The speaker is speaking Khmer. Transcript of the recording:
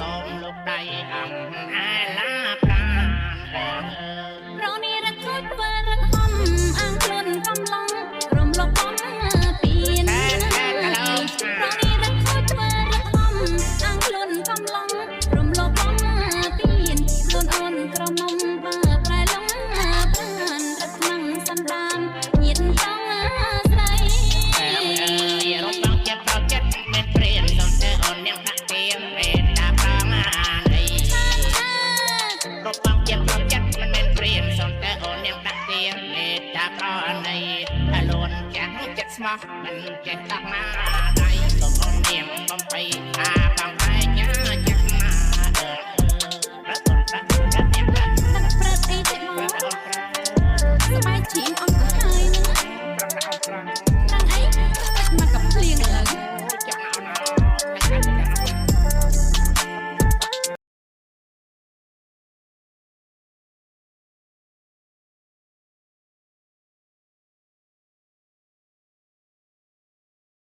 សូមលោកដៃអំអាឡាប្រាណរនីរខូចធ្វើរហំអាងខ្លួនកំឡុងរំលកបំពីនរនីរខូចធ្វើរហំអាងខ្លួនកំឡុងរំលកបំពីនខ្លួនអូនក្រមុំបើប្រែលងប្រានរត់ក្នុងសន្តានញាតចង់ស្រីរំបងចិត្តដល់ចិត្តមិនព្រៀនសូមធ្វើអូននាងដាក់ទៀងមេត្តាប្រមាណីរំបងចិត្តដល់ចិត្តមិនព្រៀនសូមធ្វើអូននាងដាក់ទៀងមេត្តាប្រណីអលួនចាំងចិត្តស្មោះមិនចេះដាក់ណាដៃសូមអូននាងបំបីថា